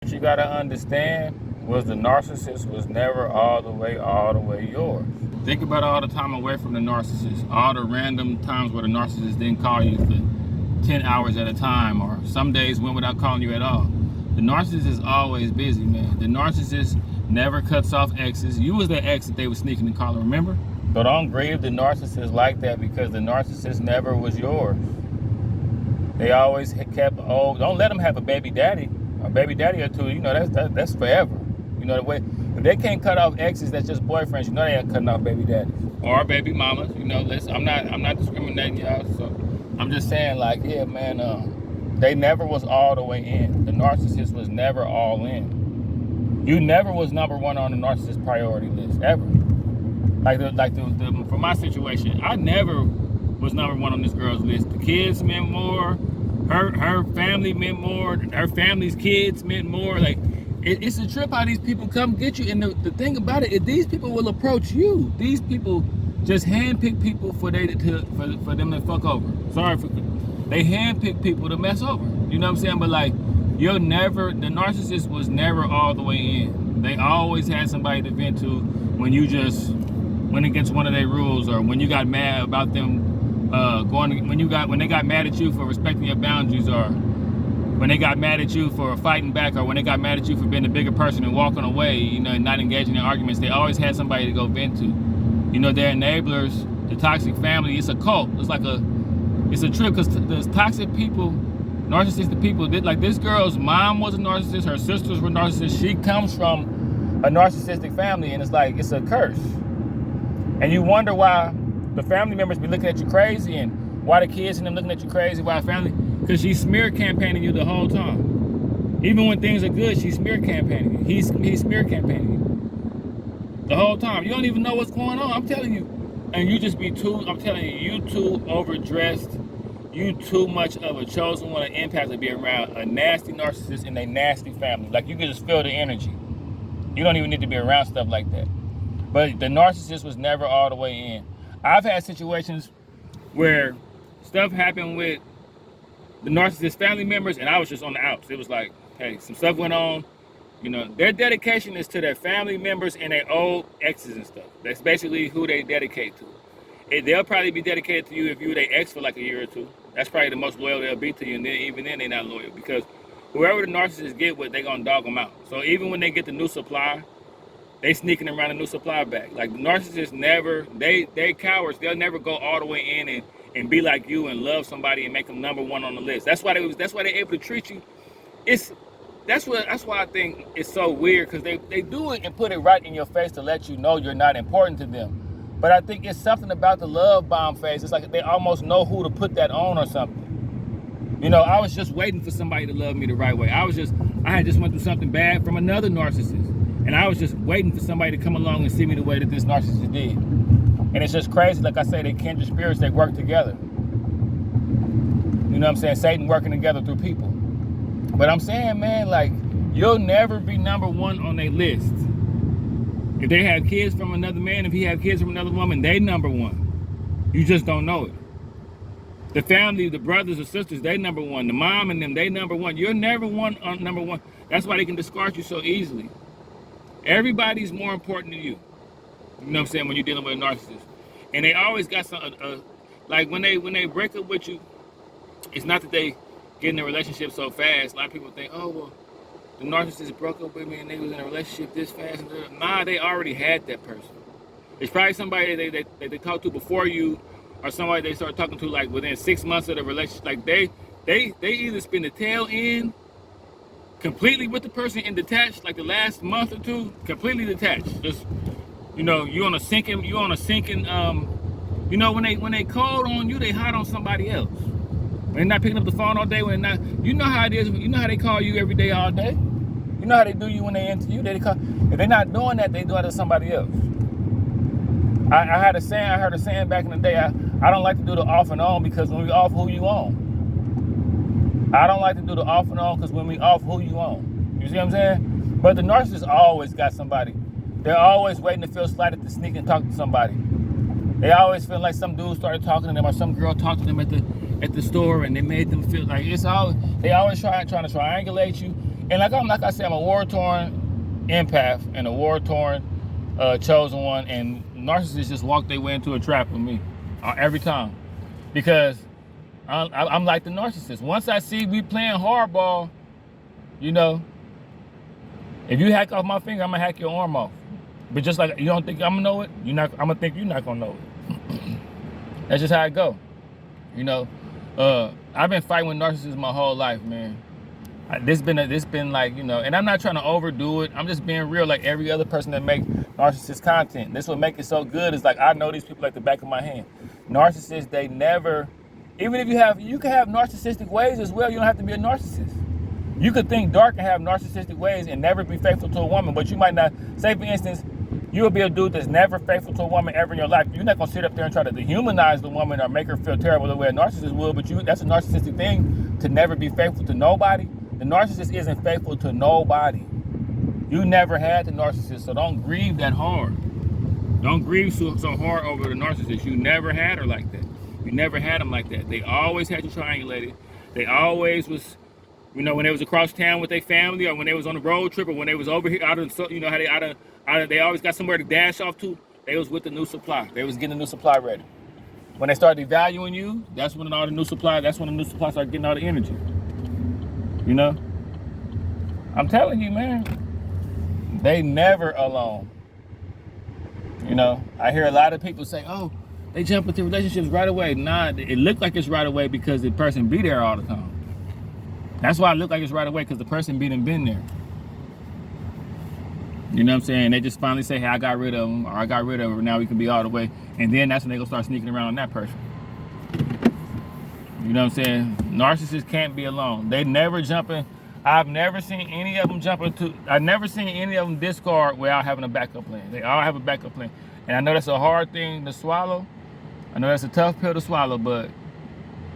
What you gotta understand was the narcissist was never all the way yours. Think about all the time away from the narcissist, all the random times where the narcissist didn't call you for 10 hours at a time, or some days went without calling you at all. The narcissist is always busy, man. The narcissist never cuts off exes. You was the ex that they were sneaking and calling, remember? So don't grieve the narcissist like that, because the narcissist never was yours. They always kept, don't let them have a baby daddy or two. You know, that's forever. You know, the way, if they can't cut off exes that's just boyfriends, you know they ain't cutting off baby daddies or baby mamas. You know, listen, I'm not discriminating y'all. So I'm just saying, like, yeah, man, they never was all the way in. The narcissist was never all in. You never was number one on the narcissist priority list ever. For my situation, I never was number one on this girl's list. The kids meant more. Her family meant more. Her family's kids meant more. Like, it's a trip how these people come get you. And the thing about it is, these people will approach you. These people just handpick people for them to fuck over. They handpick people to mess over. You know what I'm saying? But like, the narcissist was never all the way in. They always had somebody to vent to when you just went against one of their rules, or when you got mad about them when they got mad at you for respecting your boundaries, or when they got mad at you for fighting back, or when they got mad at you for being a bigger person and walking away, you know, and not engaging in arguments. They always had somebody to go vent to. You know, their enablers, the toxic family, it's a cult. It's a trip, because the toxic people, narcissistic people, like this girl's mom was a narcissist, her sisters were narcissists. She comes from a narcissistic family, and it's a curse. And you wonder why the family members be looking at you crazy, and why the kids and them looking at you crazy, why family, because she's smear campaigning you the whole time. Even when things are good, she's smear campaigning you. He's smear campaigning you the whole time. You don't even know what's going on, I'm telling you. And you just be I'm telling you, you too overdressed. You too much of a chosen one, an empath, to be around a nasty narcissist in a nasty family. Like, you can just feel the energy. You don't even need to be around stuff like that. But the narcissist was never all the way in. I've had situations where stuff happened with the narcissist family members, and I was just on the outs. It was like, hey, some stuff went on. You know, their dedication is to their family members and their old exes and stuff. That's basically who they dedicate to. They'll probably be dedicated to you if you were their ex for like a year or two. That's probably the most loyal they'll be to you, and then even then they're not loyal, because whoever the narcissists get with, they're gonna dog them out. So even when they get the new supply, they sneaking around a new supply bag. Like, the narcissists never, they cowards. They'll never go all the way in and be like you and love somebody and make them number one on the list. That's why they're able to treat you. That's why I think it's so weird, because they do it and put it right in your face to let you know you're not important to them. But I think it's something about the love bomb phase. It's like they almost know who to put that on or something. You know, I was just waiting for somebody to love me the right way. I had just went through something bad from another narcissist. And I was just waiting for somebody to come along and see me the way that this narcissist did. And it's just crazy. Like I say, they kindred spirits, they work together. You know what I'm saying? Satan working together through people. But I'm saying, man, like, you'll never be number one on their list. If they have kids from another man, if he have kids from another woman, they number one. You just don't know it. The family, the brothers or sisters, they number one. The mom and them, they number one. You're never number one. That's why they can discard you so easily. Everybody's more important than you. You know what I'm saying? When you're dealing with a narcissist. And they always got some, like, when they break up with you, it's not that they get in a relationship so fast. A lot of people think, oh, well, the narcissist broke up with me and they was in a relationship this fast. Nah, they already had that person. It's probably somebody they talked to before you, or somebody they started talking to like within 6 months of the relationship. Like, they either spend the tail end completely with the person and detached, like the last month or two, completely detached. Just, you know, you on a sinking, you know, when they called on you, they hide on somebody else. When they're not picking up the phone all day, when they're not, you know how it is, you know how they call you every day, all day. You know how they do you when they into you. If they're not doing that, they do it to somebody else. I heard a saying back in the day, I don't like to do the off and on, because when we off, who you on? I don't like to do the off and on, because when we off, who you on? You see what I'm saying? But the narcissist always got somebody. They're always waiting to feel slighted to sneak and talk to somebody. They always feel like some dude started talking to them, or some girl talked to them at the store, and they made them feel like they always trying to triangulate you And like I said, I'm a war-torn empath and a war-torn chosen one, and narcissists just walk their way into a trap with me every time, because I'm like the narcissist. Once I see we playing hardball, you know, if you hack off my finger, I'm gonna hack your arm off. But just like you don't think I'm gonna know it, I'm gonna think you're not gonna know it. That's just how it go. You know, I've been fighting with narcissists my whole life, man. This been like, you know, and I'm not trying to overdo it. I'm just being real, like every other person that make narcissist content. This what make it so good is like I know these people like the back of my hand. Narcissists, they never, even if you can have narcissistic ways as well. You don't have to be a narcissist. You could think dark and have narcissistic ways and never be faithful to a woman, but you might not. Say for instance, you will be a dude that's never faithful to a woman ever in your life. You're not gonna sit up there and try to dehumanize the woman or make her feel terrible the way a narcissist will, but that's a narcissistic thing, to never be faithful to nobody. The narcissist isn't faithful to nobody. You never had the narcissist, so don't grieve that hard. Don't grieve so hard over the narcissist. You never had her like that. You never had them like that. They always had you triangulated. They always was, you know, when they was across town with their family, or when they was on a road trip, or when they was over here out of, you know, how they always got somewhere to dash off to. They was with the new supply. They was getting the new supply ready. When they started devaluing you, that's when all the new supply. That's when the new supply started getting all the energy. You know, I'm telling you, man, they never alone. You know, I hear a lot of people say, oh, they jump into relationships right away. Nah, it looked like it's right away because the person be there all the time. That's why it looked like it's right away, because the person been there. You know what I'm saying? They just finally say, hey, I got rid of them, or I got rid of her, now we can be all the way. And then that's when they gonna start sneaking around on that person. You know what I'm saying? Narcissists can't be alone. They never jump in. I've never seen any of them I've never seen any of them discard without having a backup plan. They all have a backup plan. And I know that's a hard thing to swallow. I know that's a tough pill to swallow, but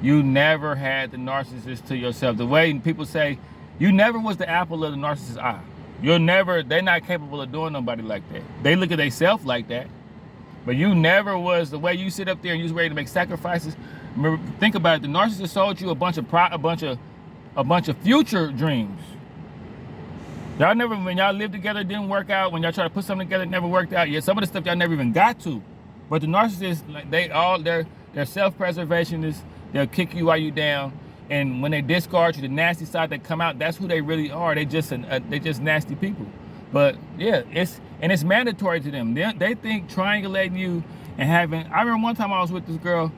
you never had the narcissist to yourself. The way people say, you never was the apple of the narcissist's eye. They're not capable of doing nobody like that. They look at themselves like that. But you never was, the way you sit up there and you was ready to make sacrifices. Remember, think about it. The narcissist sold you a bunch of future dreams. Y'all never, when y'all lived together, it didn't work out. When y'all tried to put something together, it never worked out. Yeah, some of the stuff y'all never even got to. But the narcissists, like they're self-preservationists. They'll kick you while you down. And when they discard you, the nasty side that come out, that's who they really are. They just nasty people. But yeah, it's mandatory to them. They think triangulating you and having. I remember one time I was with this girl,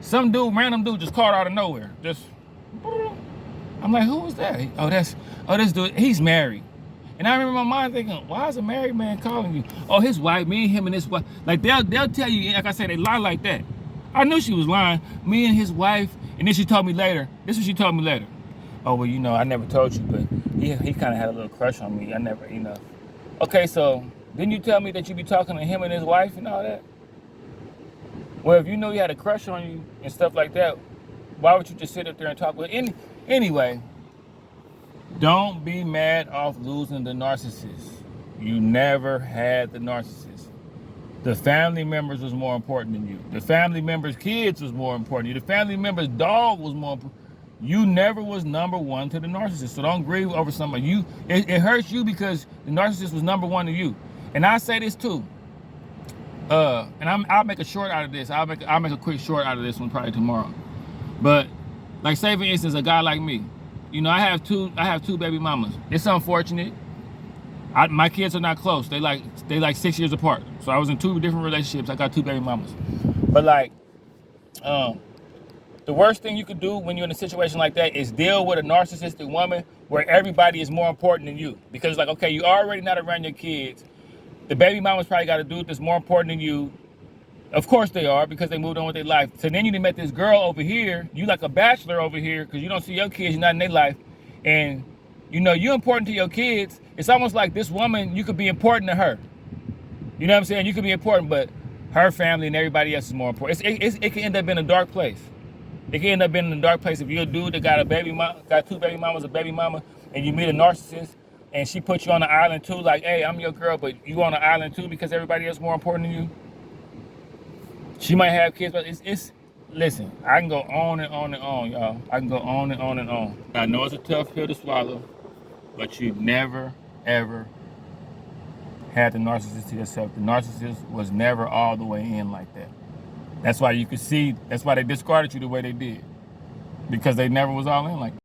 some dude, random dude, just called out of nowhere. Just, I'm like, who was that? Oh, this dude. He's married. And I remember my mind thinking, why is a married man calling you? Oh, his wife, me and him and his wife. Like they'll tell you, like I said, they lie like that. I knew she was lying. Me and his wife. And then she told me later. This is what she told me later. Oh, well, you know, I never told you, but he kind of had a little crush on me. I never, you know. Okay, so didn't you tell me that you be talking to him and his wife and all that? Well, if you knew he had a crush on you and stuff like that, why would you just sit up there and talk with him? Anyway, don't be mad off losing the narcissist. You never had the narcissist. The family members was more important than you. The family members' kids was more important than you. The family members' dog was more important. You never was number one to the narcissist. So don't grieve over somebody. It hurts you because the narcissist was number one to you. And I say this too. And I'll make a short out of this. I'll make a quick short out of this one probably tomorrow. But like, say for instance, a guy like me. You know, I have two baby mamas. It's unfortunate. My kids are not close. They like 6 years apart. So I was in 2 different relationships. I got 2 baby mamas. But like, the worst thing you could do when you're in a situation like that is deal with a narcissistic woman where everybody is more important than you. Because like, okay, you already not around your kids. The baby mama's probably got a dude that's more important than you. Of course they are, because they moved on with their life. So then you met this girl over here. You like a bachelor over here because you don't see your kids, you're not in their life. And you know, you're important to your kids. It's almost like this woman, you could be important to her. You know what I'm saying? You could be important, but her family and everybody else is more important. It can end up in a dark place. It can end up in a dark place if you're a dude that got 2 baby mamas, a baby mama, and you meet a narcissist, and she puts you on the island too, like, hey, I'm your girl, but you on the island too because everybody else is more important than you. She might have kids, but listen, I can go on and on and on, y'all. I can go on and on and on. I know it's a tough pill to swallow. but you never, ever had the narcissist to yourself. The narcissist was never all the way in like that. That's why you could see, that's why they discarded you the way they did. Because they never was all in like that.